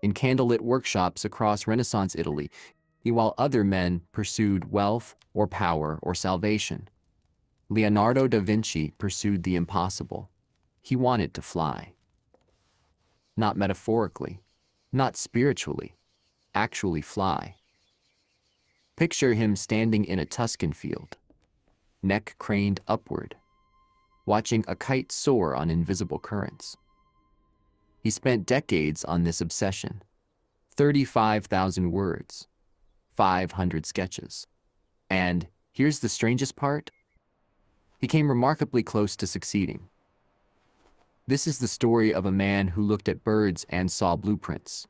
in candlelit workshops across Renaissance Italy, while other men pursued wealth or power or salvation. Leonardo da Vinci pursued the impossible. He wanted to fly. Not metaphorically, not spiritually, actually fly. Picture him standing in a Tuscan field, neck craned upward, watching a kite soar on invisible currents. He spent decades on this obsession, 35,000 words, 500 sketches. And here's the strangest part. He came remarkably close to succeeding. This is the story of a man who looked at birds and saw blueprints,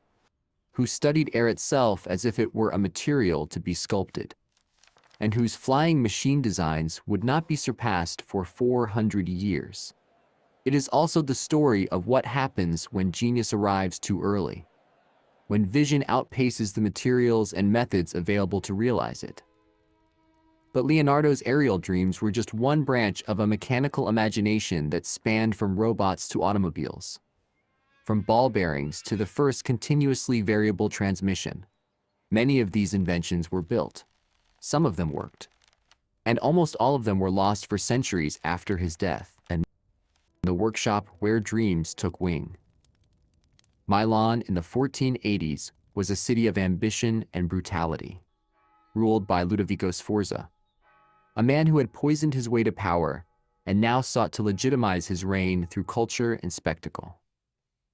who studied air itself as if it were a material to be sculpted, and whose flying machine designs would not be surpassed for 400 years. It is also the story of what happens when genius arrives too early, when vision outpaces the materials and methods available to realize it. But Leonardo's aerial dreams were just one branch of a mechanical imagination that spanned from robots to automobiles, from ball bearings to the first continuously variable transmission. Many of these inventions were built. Some of them worked, and almost all of them were lost for centuries after his death, and the workshop where dreams took wing. Milan in the 1480s was a city of ambition and brutality, ruled by Ludovico Sforza, a man who had poisoned his way to power and now sought to legitimize his reign through culture and spectacle.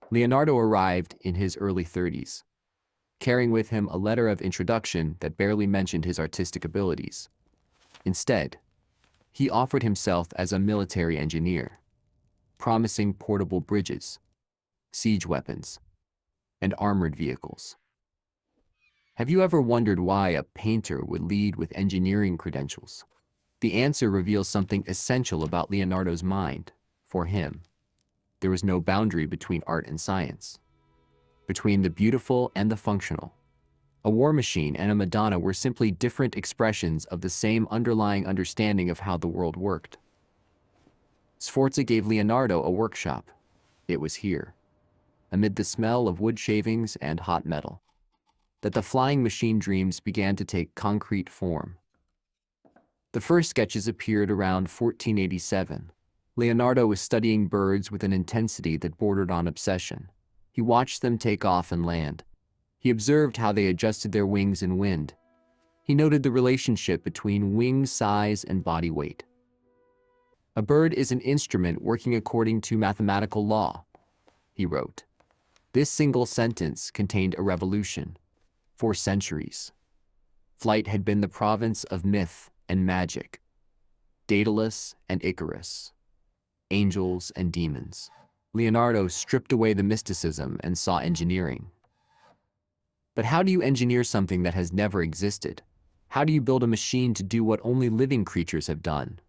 Leonardo arrived in his early 30s, carrying with him a letter of introduction that barely mentioned his artistic abilities. Instead, he offered himself as a military engineer, promising portable bridges, siege weapons, and armored vehicles. Have you ever wondered why a painter would lead with engineering credentials? The answer reveals something essential about Leonardo's mind. For him, there was no boundary between art and science, between the beautiful and the functional. A war machine and a Madonna were simply different expressions of the same underlying understanding of how the world worked. Sforza gave Leonardo a workshop. It was here, amid the smell of wood shavings and hot metal, that the flying machine dreams began to take concrete form. The first sketches appeared around 1487. Leonardo was studying birds with an intensity that bordered on obsession. He watched them take off and land. He observed how they adjusted their wings in wind. He noted the relationship between wing size and body weight. "A bird is an instrument working according to mathematical law," he wrote. This single sentence contained a revolution. For centuries, flight had been the province of myth and magic, Daedalus and Icarus, angels and demons. Leonardo stripped away the mysticism and saw engineering. But how do you engineer something that has never existed? How do you build a machine to do what only living creatures have done?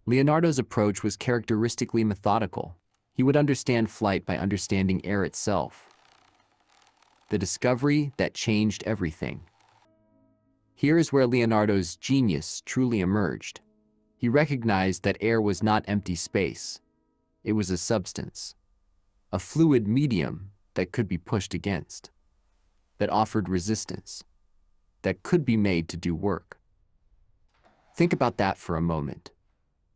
Leonardo's approach was characteristically methodical. He would understand flight by understanding air itself, the discovery that changed everything. Here is where Leonardo's genius truly emerged. He recognized that air was not empty space. It was a substance, a fluid medium that could be pushed against, that offered resistance, that could be made to do work. Think about that for a moment.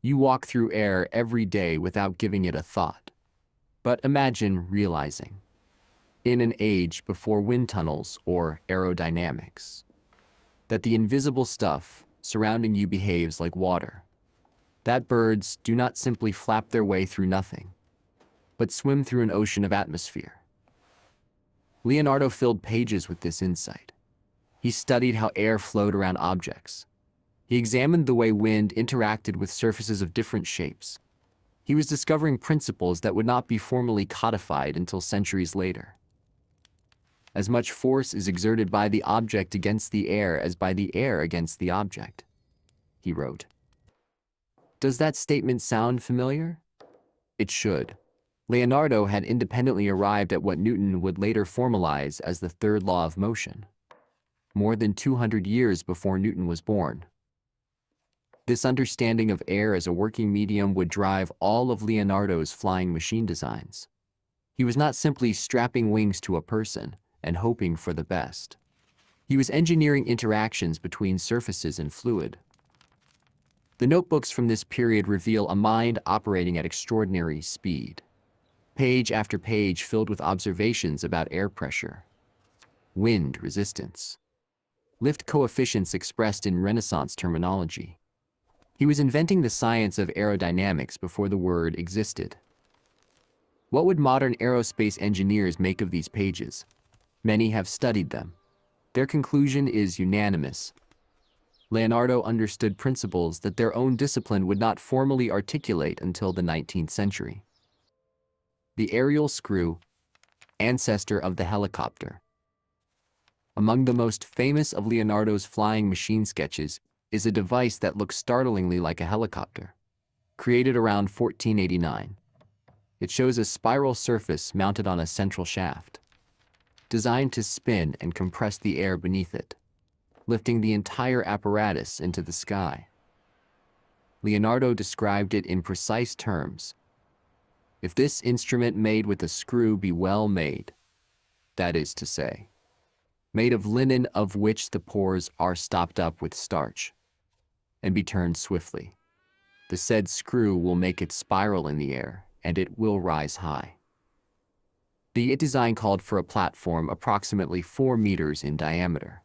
You walk through air every day without giving it a thought. But imagine realizing, in an age before wind tunnels or aerodynamics, that the invisible stuff surrounding you behaves like water, that birds do not simply flap their way through nothing, but swim through an ocean of atmosphere. Leonardo filled pages with this insight. He studied how air flowed around objects. He examined the way wind interacted with surfaces of different shapes. He was discovering principles that would not be formally codified until centuries later. As much force is exerted by the object against the air as by the air against the object, he wrote. Does that statement sound familiar? It should. Leonardo had independently arrived at what Newton would later formalize as the third law of motion, more than 200 years before Newton was born. This understanding of air as a working medium would drive all of Leonardo's flying machine designs. He was not simply strapping wings to a person and hoping for the best. He was engineering interactions between surfaces and fluid. The notebooks from this period reveal a mind operating at extraordinary speed. Page after page filled with observations about air pressure, wind resistance, lift coefficients expressed in Renaissance terminology. He was inventing the science of aerodynamics before the word existed. What would modern aerospace engineers make of these pages? Many have studied them. Their conclusion is unanimous. Leonardo understood principles that their own discipline would not formally articulate until the 19th century. The aerial screw, ancestor of the helicopter. Among the most famous of Leonardo's flying machine sketches is a device that looks startlingly like a helicopter. Created around 1489. It shows a spiral surface mounted on a central shaft, designed to spin and compress the air beneath it, lifting the entire apparatus into the sky. Leonardo described it in precise terms. If this instrument made with a screw be well made, that is to say, made of linen of which the pores are stopped up with starch, and be turned swiftly, the said screw will make it spiral in the air, and it will rise high. The design called for a platform approximately 4 meters in diameter.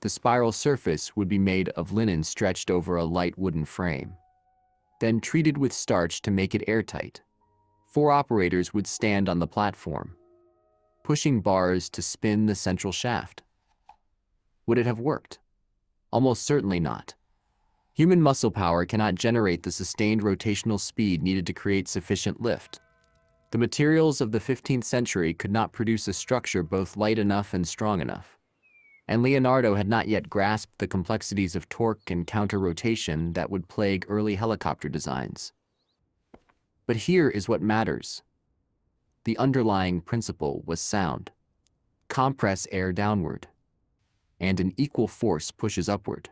The spiral surface would be made of linen stretched over a light wooden frame, then treated with starch to make it airtight. 4 operators would stand on the platform, pushing bars to spin the central shaft. Would it have worked? Almost certainly not. Human muscle power cannot generate the sustained rotational speed needed to create sufficient lift. The materials of the 15th century could not produce a structure both light enough and strong enough. And Leonardo had not yet grasped the complexities of torque and counter-rotation that would plague early helicopter designs. But here is what matters. The underlying principle was sound. Compress air downward, and an equal force pushes upward.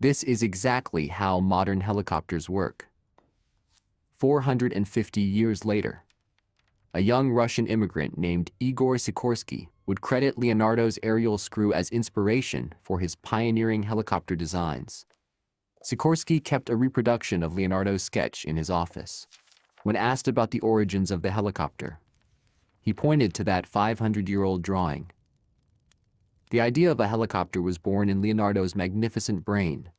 This is exactly how modern helicopters work. 450 years later, a young Russian immigrant named Igor Sikorsky would credit Leonardo's aerial screw as inspiration for his pioneering helicopter designs. Sikorsky kept a reproduction of Leonardo's sketch in his office. When asked about the origins of the helicopter, he pointed to that 500-year-old drawing. The idea of a helicopter was born in Leonardo's magnificent brain,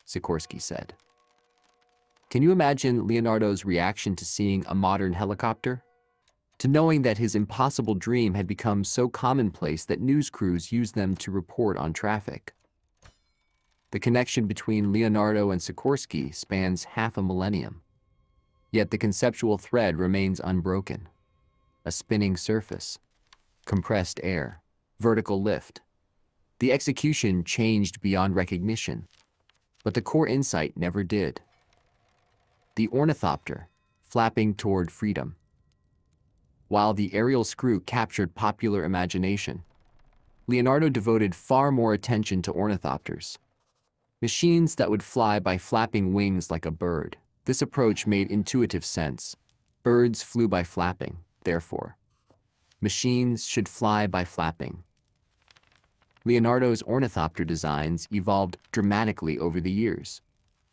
Sikorsky said. Can you imagine Leonardo's reaction to seeing a modern helicopter? To knowing that his impossible dream had become so commonplace that news crews used them to report on traffic. The connection between Leonardo and Sikorsky spans half a millennium. Yet the conceptual thread remains unbroken. A spinning surface, compressed air, vertical lift. The execution changed beyond recognition, but the core insight never did. The ornithopter, flapping toward freedom. While the aerial screw captured popular imagination, Leonardo devoted far more attention to ornithopters, machines that would fly by flapping wings like a bird. This approach made intuitive sense. Birds flew by flapping, therefore. Machines should fly by flapping. Leonardo's ornithopter designs evolved dramatically over the years.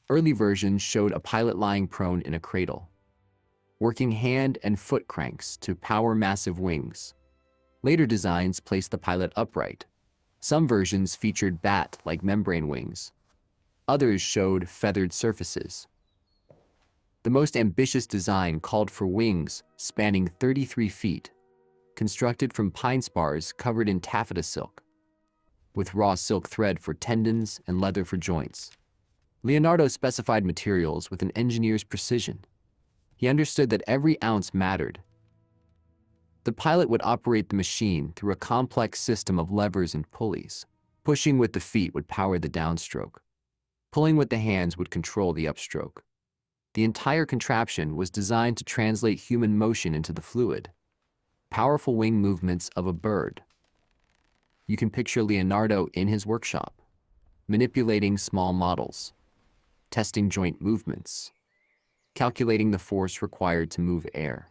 Early versions showed a pilot lying prone in a cradle, working hand and foot cranks to power massive wings. Later designs placed the pilot upright. Some versions featured bat-like membrane wings. Others showed feathered surfaces. The most ambitious design called for wings spanning 33 feet, constructed from pine spars covered in taffeta silk, with raw silk thread for tendons and leather for joints. Leonardo specified materials with an engineer's precision. He understood that every ounce mattered. The pilot would operate the machine through a complex system of levers and pulleys. Pushing with the feet would power the downstroke. Pulling with the hands would control the upstroke. The entire contraption was designed to translate human motion into the fluid. Powerful wing movements of a bird. You can picture Leonardo in his workshop, manipulating small models, testing joint movements, calculating the force required to move air.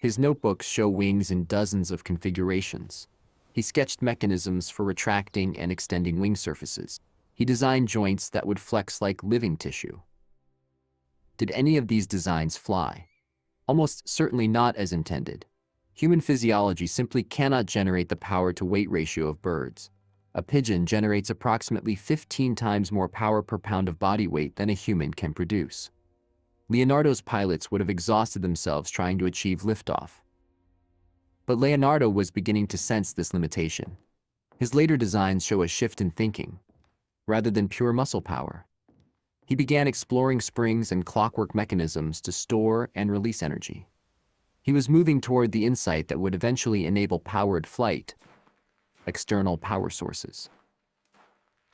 His notebooks show wings in dozens of configurations. He sketched mechanisms for retracting and extending wing surfaces. He designed joints that would flex like living tissue. Did any of these designs fly? Almost certainly not as intended. Human physiology simply cannot generate the power-to-weight ratio of birds. A pigeon generates approximately 15 times more power per pound of body weight than a human can produce. Leonardo's pilots would have exhausted themselves trying to achieve liftoff. But Leonardo was beginning to sense this limitation. His later designs show a shift in thinking. Rather than pure muscle power, he began exploring springs and clockwork mechanisms to store and release energy. He was moving toward the insight that would eventually enable powered flight, external power sources.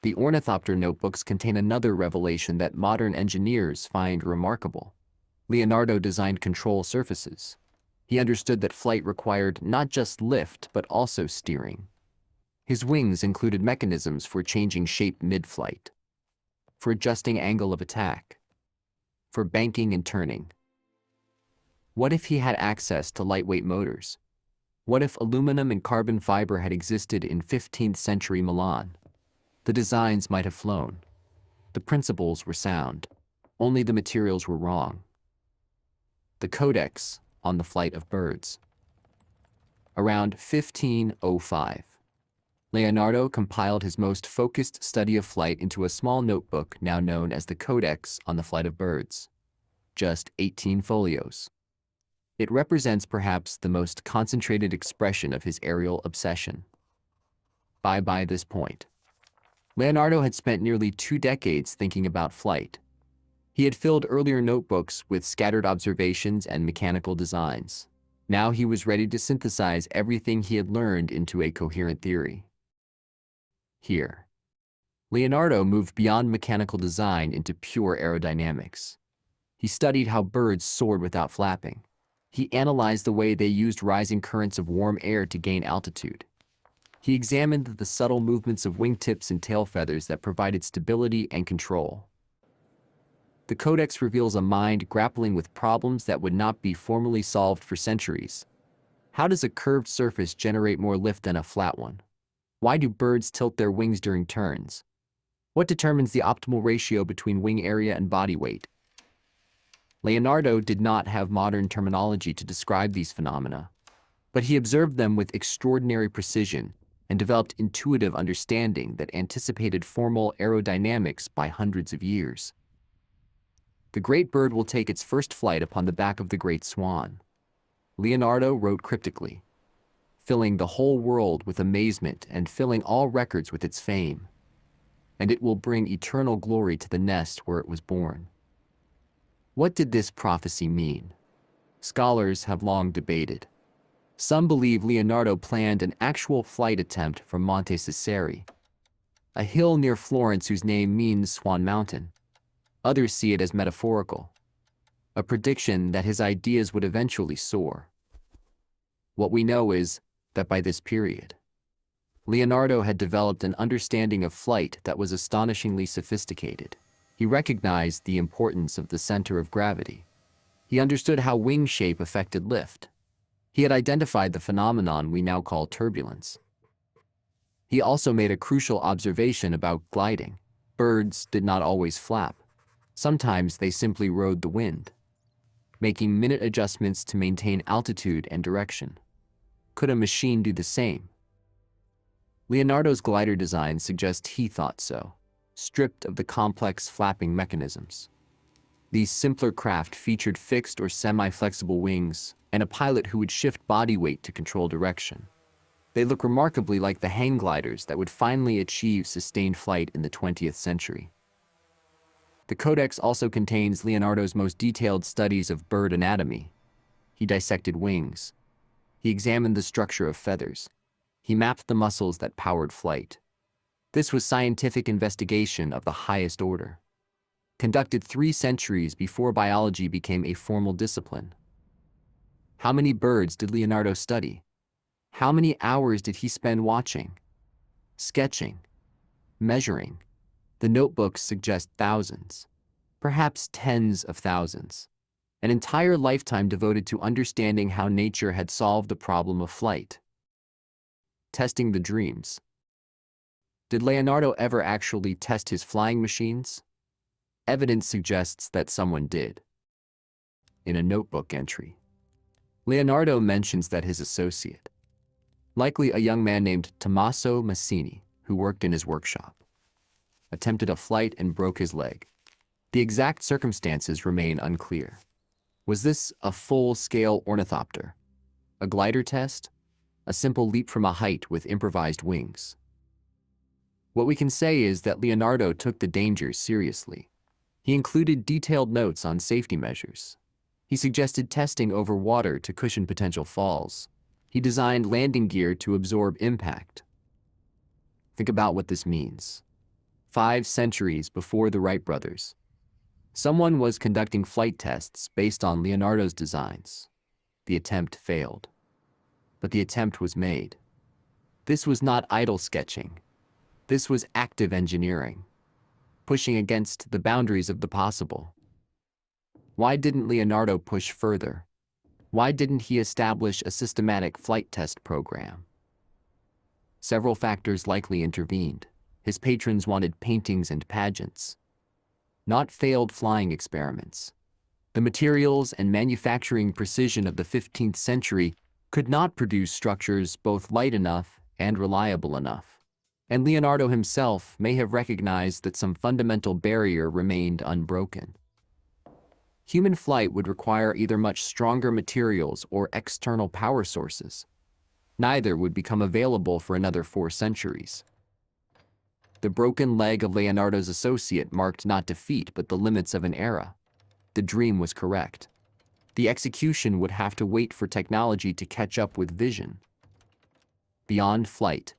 The ornithopter notebooks contain another revelation that modern engineers find remarkable. Leonardo designed control surfaces. He understood that flight required not just lift, but also steering. His wings included mechanisms for changing shape mid-flight, for adjusting angle of attack, for banking and turning. What if he had access to lightweight motors? What if aluminum and carbon fiber had existed in 15th century Milan? The designs might have flown. The principles were sound. Only the materials were wrong. The Codex on the Flight of Birds. Around 1505, Leonardo compiled his most focused study of flight into a small notebook now known as the Codex on the Flight of Birds. Just 18 folios. It represents perhaps the most concentrated expression of his aerial obsession. By this point, Leonardo had spent nearly 2 decades thinking about flight. He had filled earlier notebooks with scattered observations and mechanical designs. Now he was ready to synthesize everything he had learned into a coherent theory. Here, Leonardo moved beyond mechanical design into pure aerodynamics. He studied how birds soared without flapping. He analyzed the way they used rising currents of warm air to gain altitude. He examined the subtle movements of wingtips and tail feathers that provided stability and control. The Codex reveals a mind grappling with problems that would not be formally solved for centuries. How does a curved surface generate more lift than a flat one? Why do birds tilt their wings during turns? What determines the optimal ratio between wing area and body weight? Leonardo did not have modern terminology to describe these phenomena, but he observed them with extraordinary precision and developed intuitive understanding that anticipated formal aerodynamics by hundreds of years. The great bird will take its first flight upon the back of the great swan, Leonardo wrote cryptically, filling the whole world with amazement and filling all records with its fame. And it will bring eternal glory to the nest where it was born. What did this prophecy mean? Scholars have long debated. Some believe Leonardo planned an actual flight attempt from Monte Cesare, a hill near Florence whose name means Swan Mountain. Others see it as metaphorical, a prediction that his ideas would eventually soar. What we know is that by this period, Leonardo had developed an understanding of flight that was astonishingly sophisticated. He recognized the importance of the center of gravity. He understood how wing shape affected lift. He had identified the phenomenon we now call turbulence. He also made a crucial observation about gliding. Birds did not always flap. Sometimes they simply rode the wind, making minute adjustments to maintain altitude and direction. Could a machine do the same? Leonardo's glider design suggests he thought so, stripped of the complex flapping mechanisms. These simpler craft featured fixed or semi-flexible wings and a pilot who would shift body weight to control direction. They look remarkably like the hang gliders that would finally achieve sustained flight in the 20th century. The Codex also contains Leonardo's most detailed studies of bird anatomy. He dissected wings. He examined the structure of feathers. He mapped the muscles that powered flight. This was scientific investigation of the highest order, conducted 3 centuries before biology became a formal discipline. How many birds did Leonardo study? How many hours did he spend watching, sketching, measuring? The notebooks suggest thousands, perhaps tens of thousands. an entire lifetime devoted to understanding how nature had solved the problem of flight. Testing the dreams. Did Leonardo ever actually test his flying machines? Evidence suggests that someone did. In a notebook entry, Leonardo mentions that his associate, likely a young man named Tommaso Massini, who worked in his workshop, attempted a flight and broke his leg. The exact circumstances remain unclear. Was this a full-scale ornithopter, a glider test, a simple leap from a height with improvised wings? What we can say is that Leonardo took the dangers seriously. He included detailed notes on safety measures. He suggested testing over water to cushion potential falls. He designed landing gear to absorb impact. Think about what this means. 5 centuries before the Wright Brothers, someone was conducting flight tests based on Leonardo's designs. The attempt failed, but the attempt was made. This was not idle sketching. This was active engineering, pushing against the boundaries of the possible. Why didn't Leonardo push further? Why didn't he establish a systematic flight test program? Several factors likely intervened. His patrons wanted paintings and pageants, not failed flying experiments. The materials and manufacturing precision of the 15th century could not produce structures both light enough and reliable enough. And Leonardo himself may have recognized that some fundamental barrier remained unbroken. Human flight would require either much stronger materials or external power sources. Neither would become available for another 4 centuries. The broken leg of Leonardo's associate marked not defeat but the limits of an era. The dream was correct. The execution would have to wait for technology to catch up with vision. Beyond flight.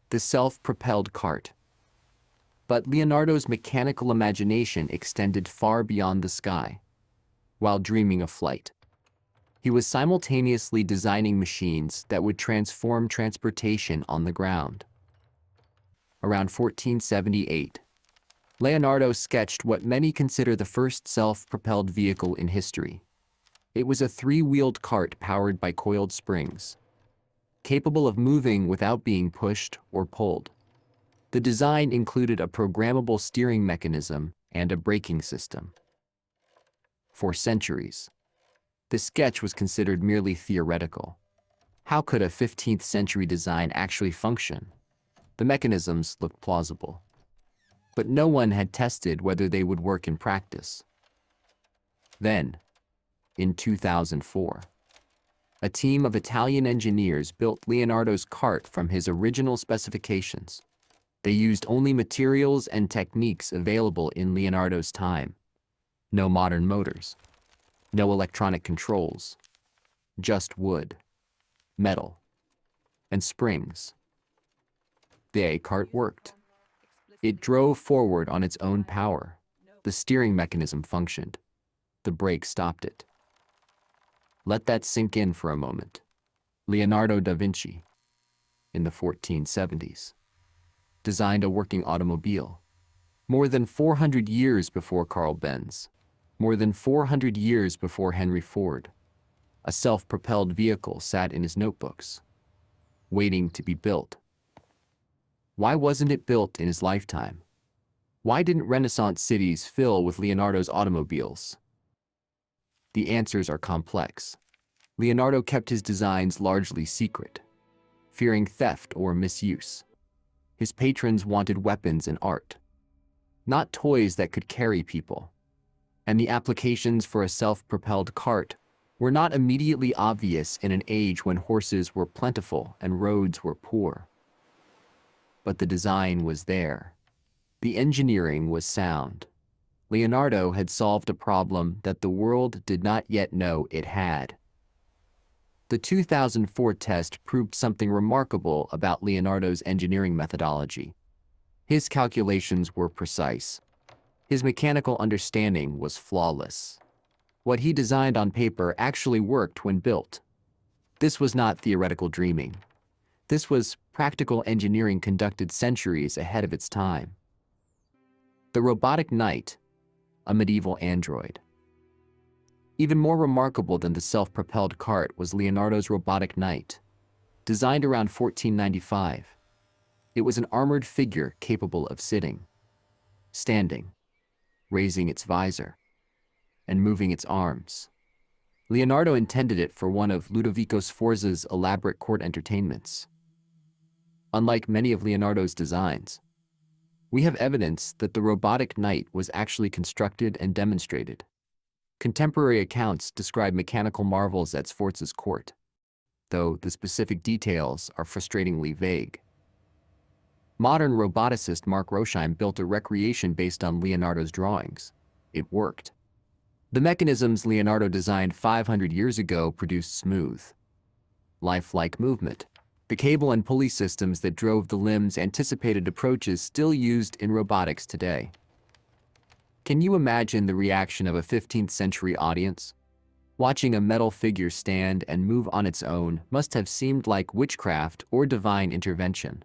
The self-propelled cart. But Leonardo's mechanical imagination extended far beyond the sky. While dreaming of flight, he was simultaneously designing machines that would transform transportation on the ground. Around 1478, Leonardo sketched what many consider the first self-propelled vehicle in history. It was a 3-wheeled cart powered by coiled springs, capable of moving without being pushed or pulled. The design included a programmable steering mechanism and a braking system. For centuries, the sketch was considered merely theoretical. How could a 15th century design actually function? The mechanisms looked plausible, but no one had tested whether they would work in practice. Then, in 2004, a team of Italian engineers built Leonardo's cart from his original specifications. They used only materials and techniques available in Leonardo's time. No modern motors, no electronic controls, just wood, metal, and springs. The cart worked. It drove forward on its own power. The steering mechanism functioned. The brake stopped it. Let that sink in for a moment. Leonardo da Vinci, in the 1470s, designed a working automobile. More than 400 years before Carl Benz. More than 400 years before Henry Ford. A self-propelled vehicle sat in his notebooks, waiting to be built. Why wasn't it built in his lifetime? Why didn't Renaissance cities fill with Leonardo's automobiles? The answers are complex. Leonardo kept his designs largely secret, fearing theft or misuse. His patrons wanted weapons and art, not toys that could carry people. And the applications for a self-propelled cart were not immediately obvious in an age when horses were plentiful and roads were poor. But the design was there. The engineering was sound. Leonardo had solved a problem that the world did not yet know it had. The 2004 test proved something remarkable about Leonardo's engineering methodology. His calculations were precise. His mechanical understanding was flawless. What he designed on paper actually worked when built. This was not theoretical dreaming. This was practical engineering conducted centuries ahead of its time. The robotic knight, a medieval android. Even more remarkable than the self-propelled cart was Leonardo's robotic knight. Designed around 1495, it was an armored figure capable of sitting, standing, raising its visor, and moving its arms. Leonardo intended it for one of Ludovico Sforza's elaborate court entertainments. Unlike many of Leonardo's designs, we have evidence that the robotic knight was actually constructed and demonstrated. Contemporary accounts describe mechanical marvels at Sforza's court, though the specific details are frustratingly vague. Modern roboticist Mark Rosheim built a recreation based on Leonardo's drawings. It worked. The mechanisms Leonardo designed 500 years ago produced smooth, lifelike movement. The cable and pulley systems that drove the limbs anticipated approaches still used in robotics today. Can you imagine the reaction of a 15th century audience? Watching a metal figure stand and move on its own must have seemed like witchcraft or divine intervention.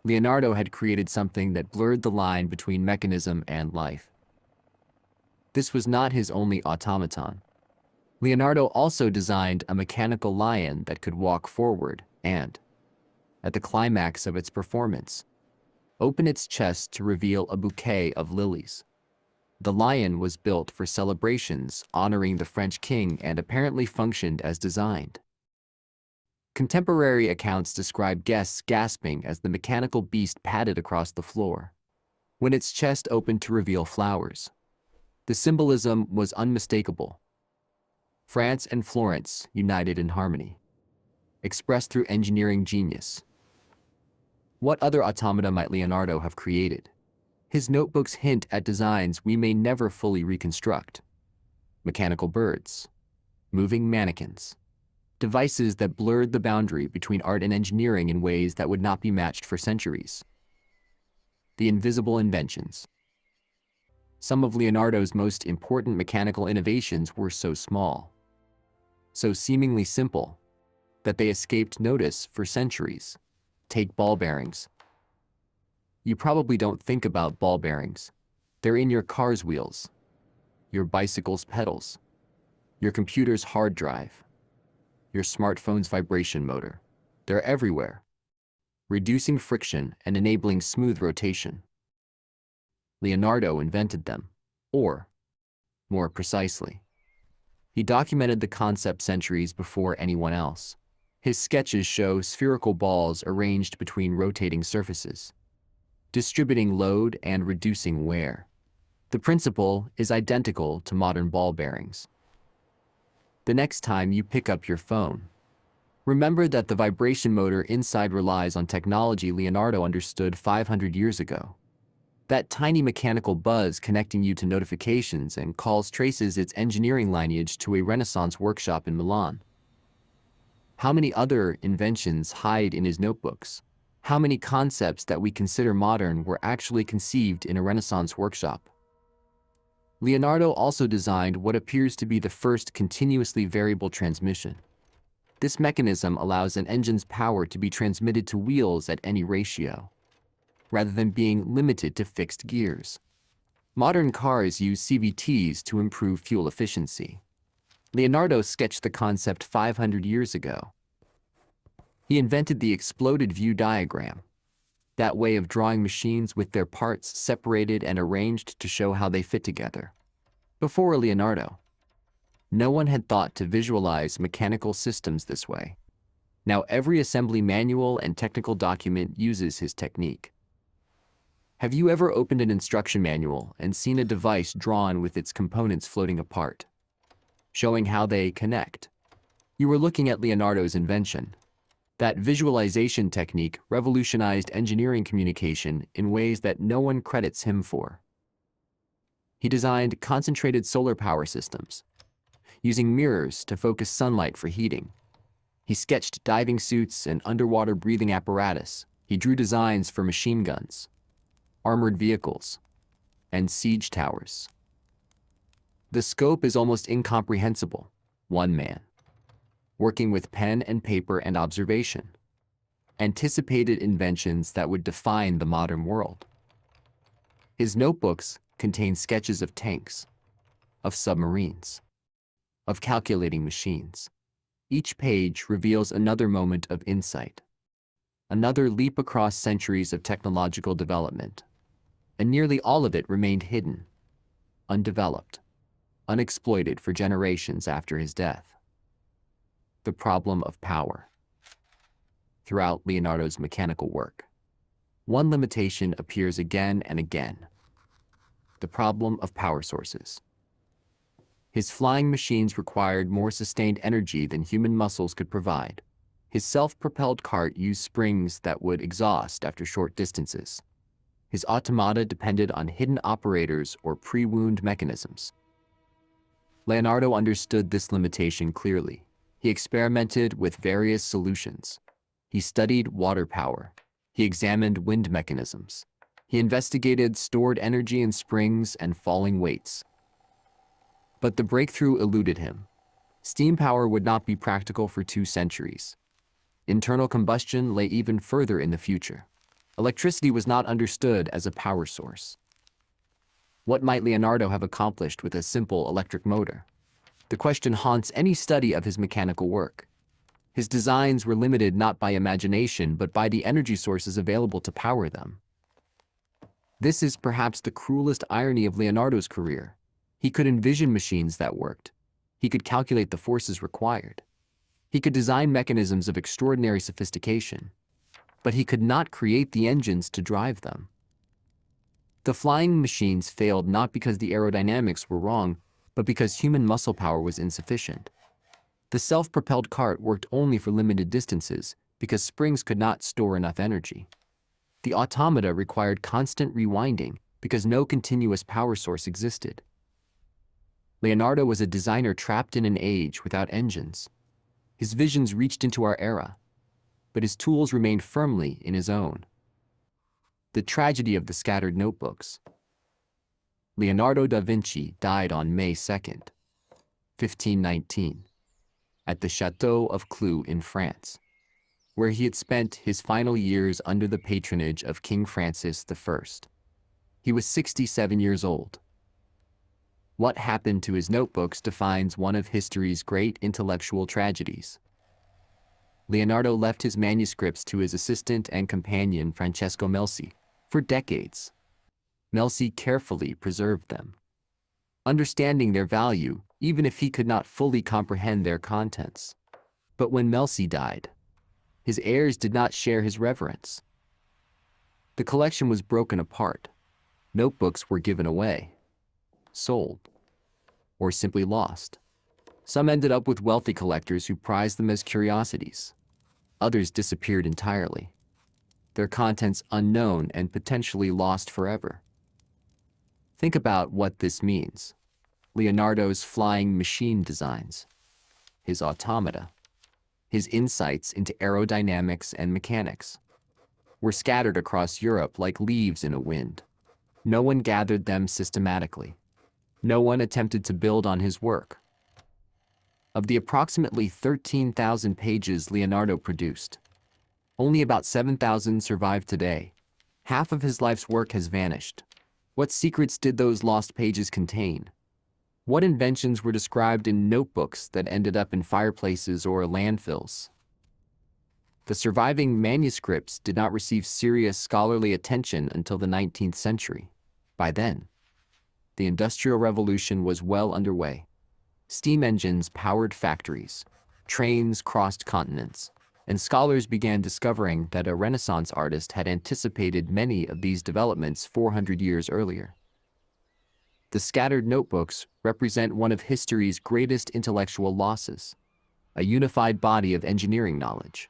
Leonardo had created something that blurred the line between mechanism and life. This was not his only automaton. Leonardo also designed a mechanical lion that could walk forward and, at the climax of its performance, open its chest to reveal a bouquet of lilies. The lion was built for celebrations honoring the French king and apparently functioned as designed. Contemporary accounts describe guests gasping as the mechanical beast padded across the floor, when its chest opened to reveal flowers. The symbolism was unmistakable. France and Florence united in harmony, expressed through engineering genius. What other automata might Leonardo have created? His notebooks hint at designs we may never fully reconstruct. Mechanical birds, moving mannequins, devices that blurred the boundary between art and engineering in ways that would not be matched for centuries. The invisible inventions. Some of Leonardo's most important mechanical innovations were so small, so seemingly simple, that they escaped notice for centuries. Take ball bearings. You probably don't think about ball bearings. They're in your car's wheels, your bicycle's pedals, your computer's hard drive, your smartphone's vibration motor. They're everywhere, reducing friction and enabling smooth rotation. Leonardo invented them, or, more precisely, he documented the concept centuries before anyone else. His sketches show spherical balls arranged between rotating surfaces, distributing load and reducing wear. The principle is identical to modern ball bearings. The next time you pick up your phone, remember that the vibration motor inside relies on technology Leonardo understood 500 years ago. That tiny mechanical buzz connecting you to notifications and calls traces its engineering lineage to a Renaissance workshop in Milan. How many other inventions hide in his notebooks? How many concepts that we consider modern were actually conceived in a Renaissance workshop? Leonardo also designed what appears to be the first continuously variable transmission. This mechanism allows an engine's power to be transmitted to wheels at any ratio, rather than being limited to fixed gears. Modern cars use CVTs to improve fuel efficiency. Leonardo sketched the concept 500 years ago. He invented the exploded view diagram, that way of drawing machines with their parts separated and arranged to show how they fit together. Before Leonardo, no one had thought to visualize mechanical systems this way. Now every assembly manual and technical document uses his technique. Have you ever opened an instruction manual and seen a device drawn with its components floating apart, showing how they connect? You were looking at Leonardo's invention. That visualization technique revolutionized engineering communication in ways that no one credits him for. He designed concentrated solar power systems, using mirrors to focus sunlight for heating. He sketched diving suits and underwater breathing apparatus. He drew designs for machine guns, armored vehicles, and siege towers. The scope is almost incomprehensible. One man, working with pen and paper and observation, anticipated inventions that would define the modern world. His notebooks contain sketches of tanks, of submarines, of calculating machines. Each page reveals another moment of insight, another leap across centuries of technological development, and nearly all of it remained hidden, undeveloped, unexploited for generations after his death. The problem of power. Throughout Leonardo's mechanical work, one limitation appears again and again: the problem of power sources. His flying machines required more sustained energy than human muscles could provide. His self-propelled cart used springs that would exhaust after short distances. His automata depended on hidden operators or pre-wound mechanisms. Leonardo understood this limitation clearly. He experimented with various solutions. He studied water power. He examined wind mechanisms. He investigated stored energy in springs and falling weights. But the breakthrough eluded him. Steam power would not be practical for 2 centuries. Internal combustion lay even further in the future. Electricity was not understood as a power source. What might Leonardo have accomplished with a simple electric motor? The question haunts any study of his mechanical work. His designs were limited not by imagination, but by the energy sources available to power them. This is perhaps the cruelest irony of Leonardo's career. He could envision machines that worked. He could calculate the forces required. He could design mechanisms of extraordinary sophistication. But he could not create the engines to drive them. The flying machines failed not because the aerodynamics were wrong, but because human muscle power was insufficient. The self-propelled cart worked only for limited distances because springs could not store enough energy. The automata required constant rewinding because no continuous power source existed. Leonardo was a designer trapped in an age without engines. His visions reached into our era, but his tools remained firmly in his own. The tragedy of the scattered notebooks. Leonardo da Vinci died on May 2nd, 1519, at the Château of Clou in France, where he had spent his final years under the patronage of King Francis I. He was 67 years old. What happened to his notebooks defines one of history's great intellectual tragedies. Leonardo left his manuscripts to his assistant and companion Francesco Melzi for decades. Melzi carefully preserved them, understanding their value even if he could not fully comprehend their contents. But when Melzi died, his heirs did not share his reverence. The collection was broken apart. Notebooks were given away, sold, or simply lost. Some ended up with wealthy collectors who prized them as curiosities. Others disappeared entirely, their contents unknown and potentially lost forever. Think about what this means. Leonardo's flying machine designs, his automata, his insights into aerodynamics and mechanics, were scattered across Europe like leaves in a wind. No one gathered them systematically. No one attempted to build on his work. Of the approximately 13,000 pages Leonardo produced, only about 7,000 survive today. Half of his life's work has vanished. What secrets did those lost pages contain? What inventions were described in notebooks that ended up in fireplaces or landfills? The surviving manuscripts did not receive serious scholarly attention until the 19th century. By then, the Industrial Revolution was well underway. Steam engines powered factories, trains crossed continents, and scholars began discovering that a Renaissance artist had anticipated many of these developments 400 years earlier. The scattered notebooks represent one of history's greatest intellectual losses, a unified body of engineering knowledge,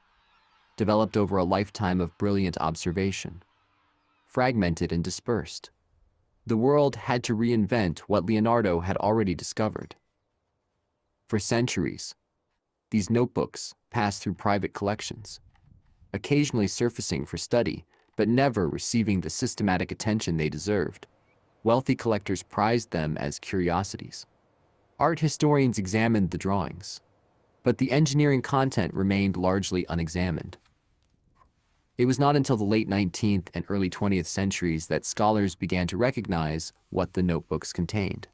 developed over a lifetime of brilliant observation, fragmented and dispersed. The world had to reinvent what Leonardo had already discovered. For centuries, these notebooks passed through private collections, occasionally surfacing for study, but never receiving the systematic attention they deserved. Wealthy collectors prized them as curiosities. Art historians examined the drawings, but the engineering content remained largely unexamined. It was not until the late 19th and early 20th centuries that scholars began to recognize what the notebooks contained.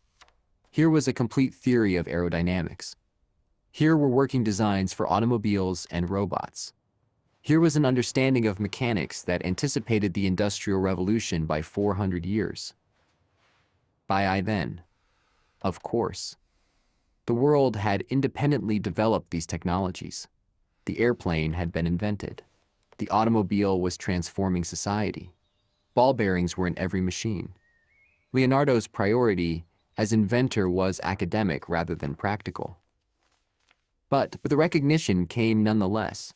Here was a complete theory of aerodynamics. Here were working designs for automobiles and robots. Here was an understanding of mechanics that anticipated the Industrial Revolution by 400 years. By then, of course, the world had independently developed these technologies. The airplane had been invented. The automobile was transforming society. Ball bearings were in every machine. Leonardo's priority as inventor was academic rather than practical. But the recognition came nonetheless,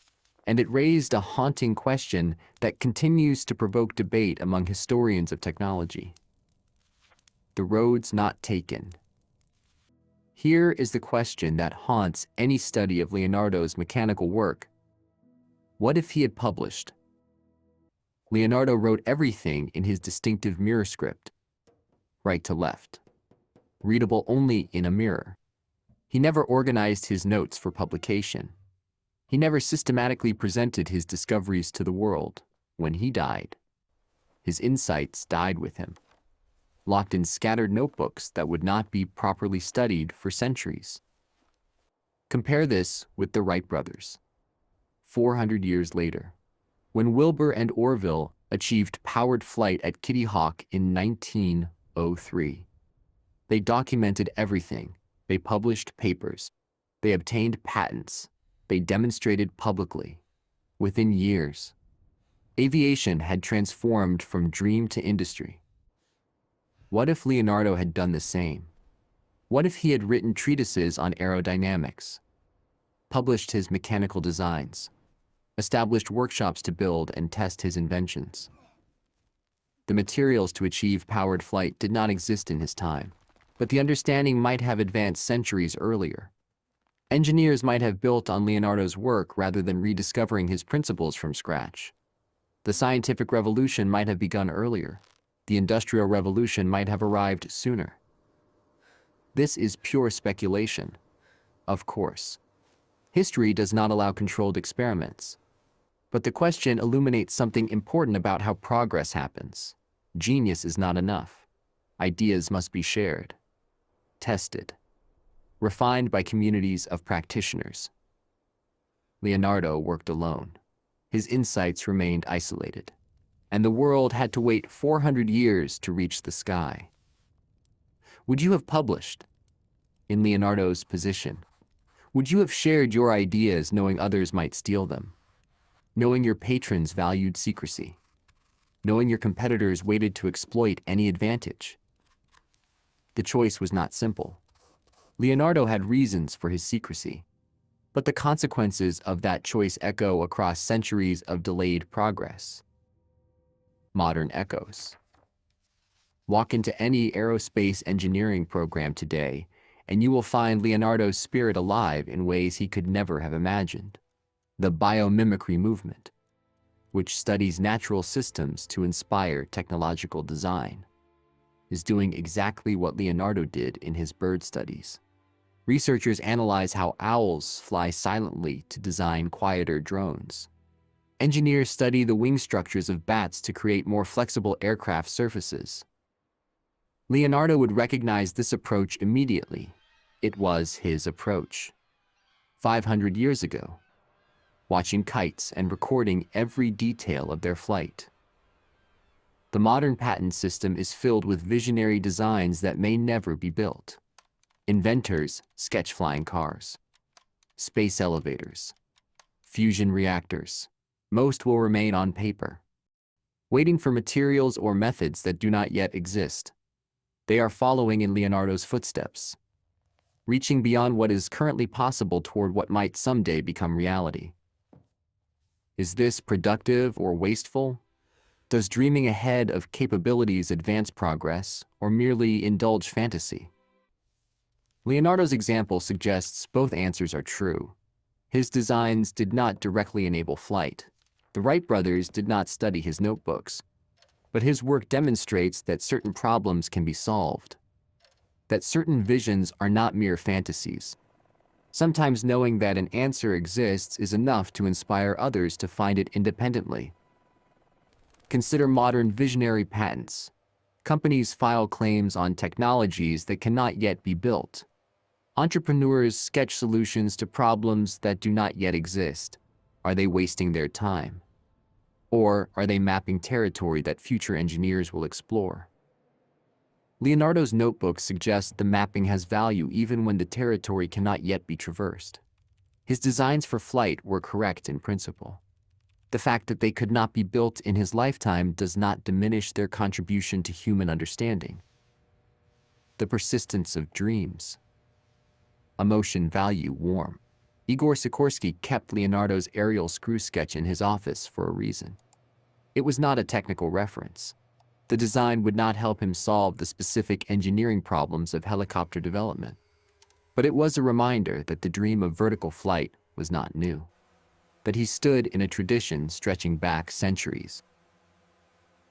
and it raised a haunting question that continues to provoke debate among historians of technology. The roads not taken. Here is the question that haunts any study of Leonardo's mechanical work. What if he had published? Leonardo wrote everything in his distinctive mirror script, right to left, readable only in a mirror. He never organized his notes for publication. He never systematically presented his discoveries to the world. When he died, his insights died with him, locked in scattered notebooks that would not be properly studied for centuries. Compare this with the Wright brothers. 400 years later, when Wilbur and Orville achieved powered flight at Kitty Hawk in 1903, they documented everything. They published papers. They obtained patents. They demonstrated publicly. Within years, aviation had transformed from dream to industry. What if Leonardo had done the same? What if he had written treatises on aerodynamics, published his mechanical designs, established workshops to build and test his inventions? The materials to achieve powered flight did not exist in his time, but the understanding might have advanced centuries earlier. Engineers might have built on Leonardo's work rather than rediscovering his principles from scratch. The scientific revolution might have begun earlier. The Industrial Revolution might have arrived sooner. This is pure speculation, of course. History does not allow controlled experiments. But the question illuminates something important about how progress happens. Genius is not enough. Ideas must be shared, tested, refined by communities of practitioners. Leonardo worked alone. His insights remained isolated, and the world had to wait 400 years to reach the sky. Would you have published in Leonardo's position? Would you have shared your ideas knowing others might steal them? Knowing your patrons valued secrecy? Knowing your competitors waited to exploit any advantage? The choice was not simple. Leonardo had reasons for his secrecy, but the consequences of that choice echo across centuries of delayed progress. Modern echoes. Walk into any aerospace engineering program today, and you will find Leonardo's spirit alive in ways he could never have imagined. The biomimicry movement, which studies natural systems to inspire technological design, is doing exactly what Leonardo did in his bird studies. Researchers analyze how owls fly silently to design quieter drones. Engineers study the wing structures of bats to create more flexible aircraft surfaces. Leonardo would recognize this approach immediately. It was his approach. 500 years ago, watching kites and recording every detail of their flight. The modern patent system is filled with visionary designs that may never be built. Inventors sketch flying cars, space elevators, fusion reactors. Most will remain on paper, waiting for materials or methods that do not yet exist. They are following in Leonardo's footsteps, reaching beyond what is currently possible toward what might someday become reality. Is this productive or wasteful? Does dreaming ahead of capabilities advance progress or merely indulge fantasy? Leonardo's example suggests both answers are true. His designs did not directly enable flight. The Wright brothers did not study his notebooks, but his work demonstrates that certain problems can be solved, that certain visions are not mere fantasies. Sometimes knowing that an answer exists is enough to inspire others to find it independently. Consider modern visionary patents. Companies file claims on technologies that cannot yet be built. Entrepreneurs sketch solutions to problems that do not yet exist. Are they wasting their time? Or are they mapping territory that future engineers will explore? Leonardo's notebook suggests the mapping has value even when the territory cannot yet be traversed. His designs for flight were correct in principle. The fact that they could not be built in his lifetime does not diminish their contribution to human understanding. The persistence of dreams. Emotion value warm. Igor Sikorsky kept Leonardo's aerial screw sketch in his office for a reason. It was not a technical reference. The design would not help him solve the specific engineering problems of helicopter development. But it was a reminder that the dream of vertical flight was not new, that he stood in a tradition stretching back centuries.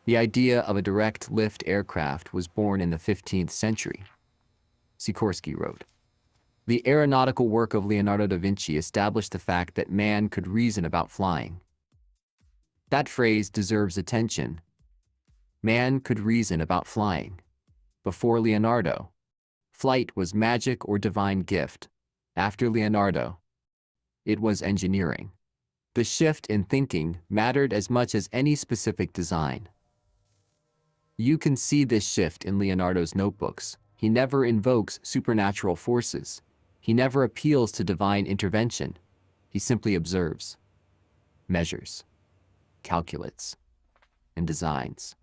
The idea of a direct lift aircraft was born in the 15th century, Sikorsky wrote. The aeronautical work of Leonardo da Vinci established the fact that man could reason about flying. That phrase deserves attention. Man could reason about flying. Before Leonardo, flight was magic or divine gift. After Leonardo, it was engineering. The shift in thinking mattered as much as any specific design. You can see this shift in Leonardo's notebooks. He never invokes supernatural forces. He never appeals to divine intervention. He simply observes, measures, calculates, and designs.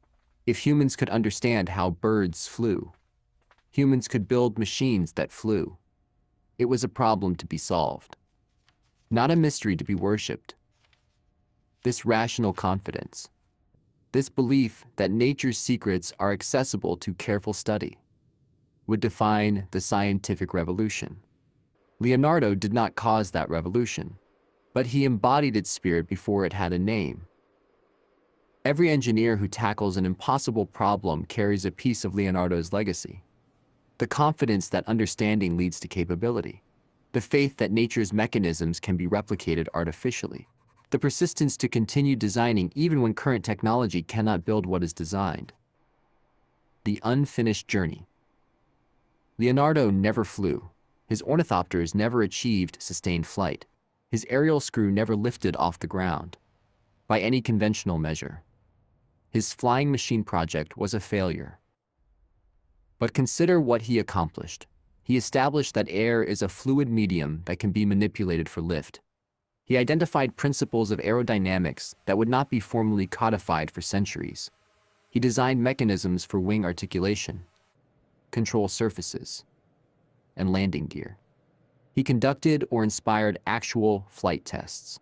If humans could understand how birds flew, humans could build machines that flew. It was a problem to be solved, not a mystery to be worshipped. This rational confidence, this belief that nature's secrets are accessible to careful study, would define the scientific revolution. Leonardo did not cause that revolution, but he embodied its spirit before it had a name. Every engineer who tackles an impossible problem carries a piece of Leonardo's legacy. The confidence that understanding leads to capability. The faith that nature's mechanisms can be replicated artificially. The persistence to continue designing even when current technology cannot build what is designed. The unfinished journey. Leonardo never flew. His ornithopters never achieved sustained flight. His aerial screw never lifted off the ground, by any conventional measure. His flying machine project was a failure. But consider what he accomplished. He established that air is a fluid medium that can be manipulated for lift. He identified principles of aerodynamics that would not be formally codified for centuries. He designed mechanisms for wing articulation, control surfaces, and landing gear. He conducted or inspired actual flight tests.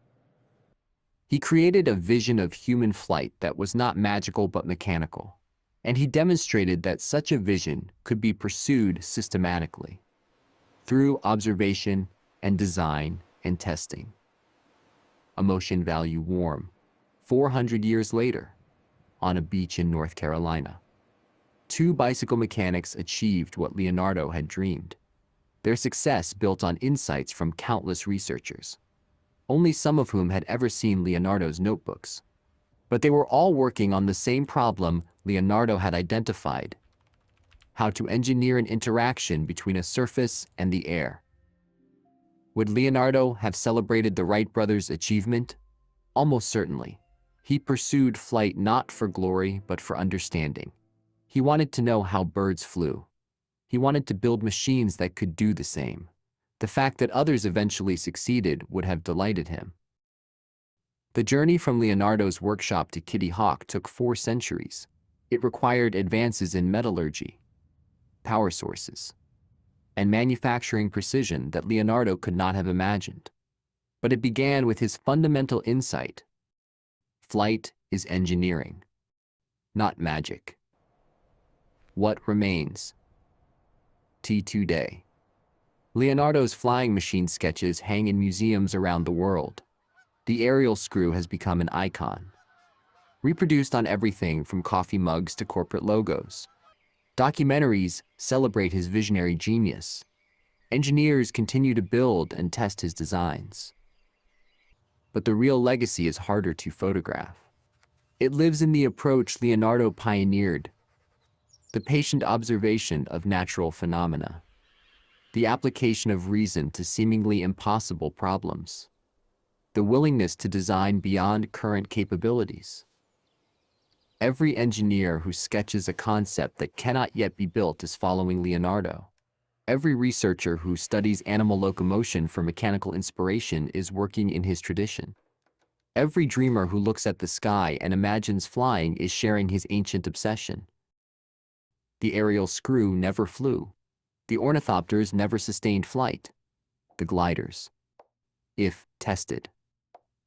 He created a vision of human flight that was not magical but mechanical, and he demonstrated that such a vision could be pursued systematically through observation and design and testing. Emotion value warm. 400 years later, on a beach in North Carolina, two bicycle mechanics achieved what Leonardo had dreamed. Their success built on insights from countless researchers, only some of whom had ever seen Leonardo's notebooks. But they were all working on the same problem Leonardo had identified: how to engineer an interaction between a surface and the air. Would Leonardo have celebrated the Wright brothers' achievement? Almost certainly. He pursued flight not for glory, but for understanding. He wanted to know how birds flew. He wanted to build machines that could do the same. The fact that others eventually succeeded would have delighted him. The journey from Leonardo's workshop to Kitty Hawk took 4 centuries. It required advances in metallurgy, power sources, and manufacturing precision that Leonardo could not have imagined. But it began with his fundamental insight: flight is engineering, not magic. What remains? Today. Leonardo's flying machine sketches hang in museums around the world. The aerial screw has become an icon, reproduced on everything from coffee mugs to corporate logos. Documentaries celebrate his visionary genius. Engineers continue to build and test his designs. But the real legacy is harder to photograph. It lives in the approach Leonardo pioneered: the patient observation of natural phenomena, the application of reason to seemingly impossible problems, the willingness to design beyond current capabilities. Every engineer who sketches a concept that cannot yet be built is following Leonardo. Every researcher who studies animal locomotion for mechanical inspiration is working in his tradition. Every dreamer who looks at the sky and imagines flying is sharing his ancient obsession. The aerial screw never flew. The ornithopters never sustained flight. The gliders, if tested,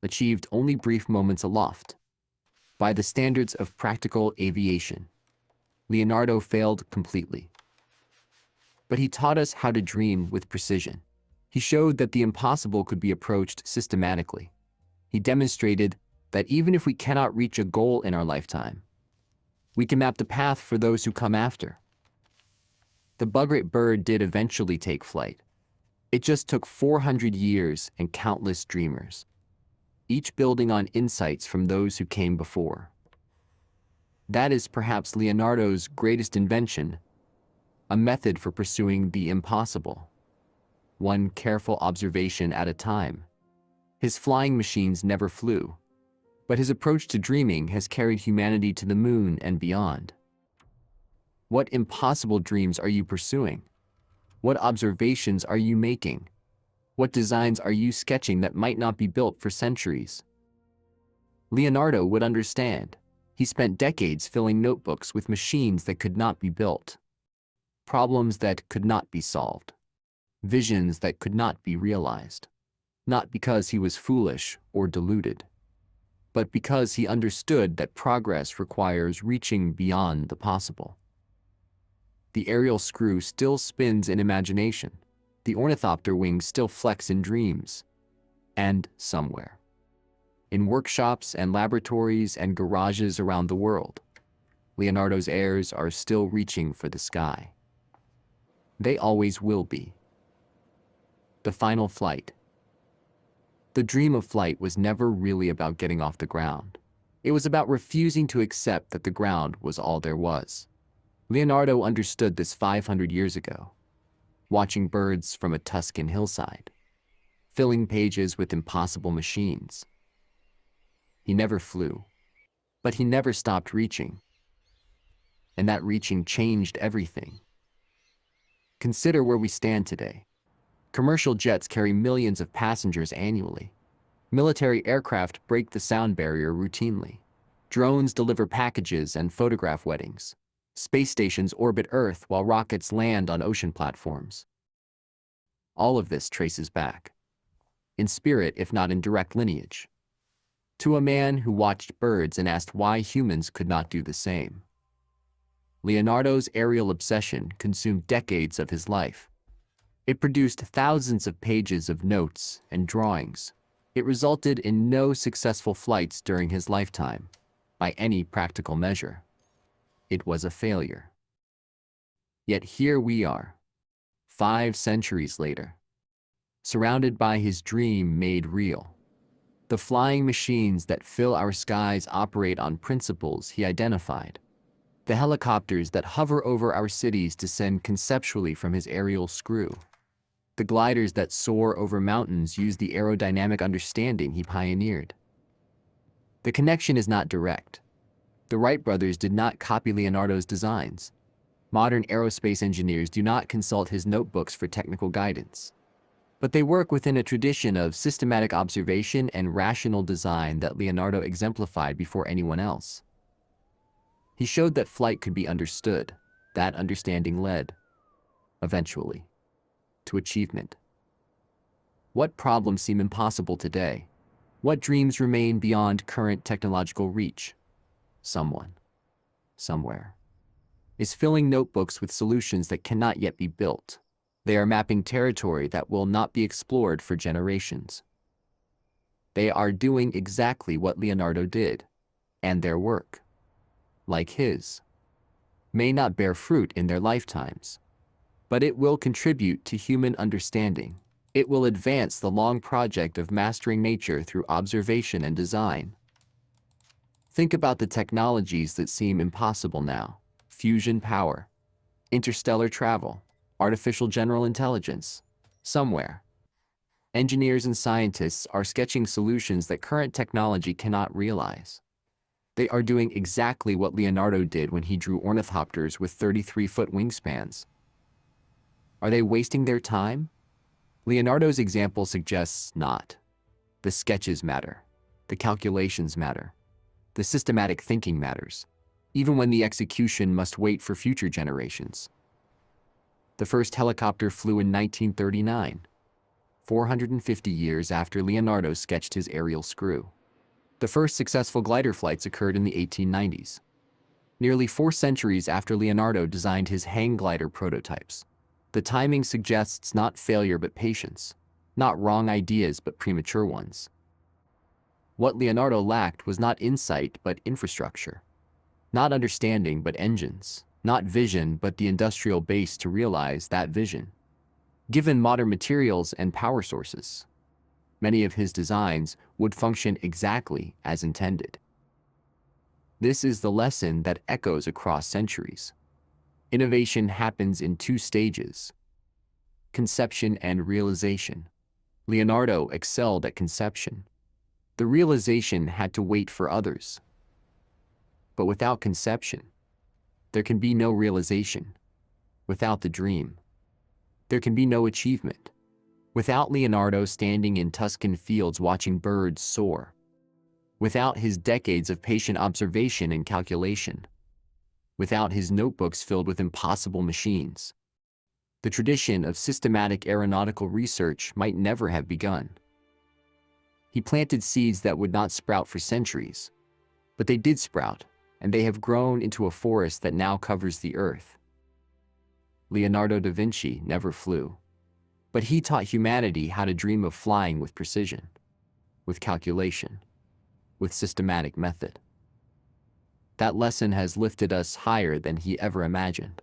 achieved only brief moments aloft. By the standards of practical aviation, Leonardo failed completely. But he taught us how to dream with precision. He showed that the impossible could be approached systematically. He demonstrated that even if we cannot reach a goal in our lifetime, we can map the path for those who come after. The bug-rat bird did eventually take flight. It just took 400 years and countless dreamers, each building on insights from those who came before. That is perhaps Leonardo's greatest invention, a method for pursuing the impossible, one careful observation at a time. His flying machines never flew, but his approach to dreaming has carried humanity to the moon and beyond. What impossible dreams are you pursuing? What observations are you making? What designs are you sketching that might not be built for centuries? Leonardo would understand. He spent decades filling notebooks with machines that could not be built, problems that could not be solved, visions that could not be realized, not because he was foolish or deluded, but because he understood that progress requires reaching beyond the possible. The aerial screw still spins in imagination. The ornithopter wings still flex in dreams. And somewhere, in workshops and laboratories and garages around the world, Leonardo's heirs are still reaching for the sky. They always will be. The final flight. The dream of flight was never really about getting off the ground. It was about refusing to accept that the ground was all there was. Leonardo understood this 500 years ago, watching birds from a Tuscan hillside, filling pages with impossible machines. He never flew, but he never stopped reaching. And that reaching changed everything. Consider where we stand today. Commercial jets carry millions of passengers annually. Military aircraft break the sound barrier routinely. Drones deliver packages and photograph weddings. Space stations orbit Earth while rockets land on ocean platforms. All of this traces back, in spirit if not in direct lineage, to a man who watched birds and asked why humans could not do the same. Leonardo's aerial obsession consumed decades of his life. It produced thousands of pages of notes and drawings. It resulted in no successful flights during his lifetime, by any practical measure. It was a failure. Yet here we are, 5 centuries later, surrounded by his dream made real. The flying machines that fill our skies operate on principles he identified. The helicopters that hover over our cities descend conceptually from his aerial screw. The gliders that soar over mountains use the aerodynamic understanding he pioneered. The connection is not direct. The Wright brothers did not copy Leonardo's designs. Modern aerospace engineers do not consult his notebooks for technical guidance. But they work within a tradition of systematic observation and rational design that Leonardo exemplified before anyone else. He showed that flight could be understood. That understanding led, eventually, to achievement. What problems seem impossible today? What dreams remain beyond current technological reach? Someone, somewhere, is filling notebooks with solutions that cannot yet be built. They are mapping territory that will not be explored for generations. They are doing exactly what Leonardo did, and their work, like his, may not bear fruit in their lifetimes, but it will contribute to human understanding. It will advance the long project of mastering nature through observation and design. Think about the technologies that seem impossible now. fusion power, interstellar travel, artificial general intelligence. Somewhere, engineers and scientists are sketching solutions that current technology cannot realize. They are doing exactly what Leonardo did when he drew ornithopters with 33-foot wingspans. Are they wasting their time? Leonardo's example suggests not. The sketches matter. The calculations matter. The systematic thinking matters, even when the execution must wait for future generations. The first helicopter flew in 1939, 450 years after Leonardo sketched his aerial screw. The first successful glider flights occurred in the 1890s, nearly 4 centuries after Leonardo designed his hang glider prototypes. The timing suggests not failure but patience, not wrong ideas but premature ones. What Leonardo lacked was not insight but infrastructure, not understanding but engines, not vision but the industrial base to realize that vision. Given modern materials and power sources, many of his designs would function exactly as intended. This is the lesson that echoes across centuries. Innovation happens in 2 stages: conception and realization. Leonardo excelled at conception. The realization had to wait for others. But without conception, there can be no realization. Without the dream, there can be no achievement. Without Leonardo standing in Tuscan fields watching birds soar, without his decades of patient observation and calculation, without his notebooks filled with impossible machines, the tradition of systematic aeronautical research might never have begun. He planted seeds that would not sprout for centuries, but they did sprout, and they have grown into a forest that now covers the earth. Leonardo da Vinci never flew, but he taught humanity how to dream of flying with precision, with calculation, with systematic method. That lesson has lifted us higher than he ever imagined.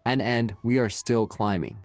And we are still climbing.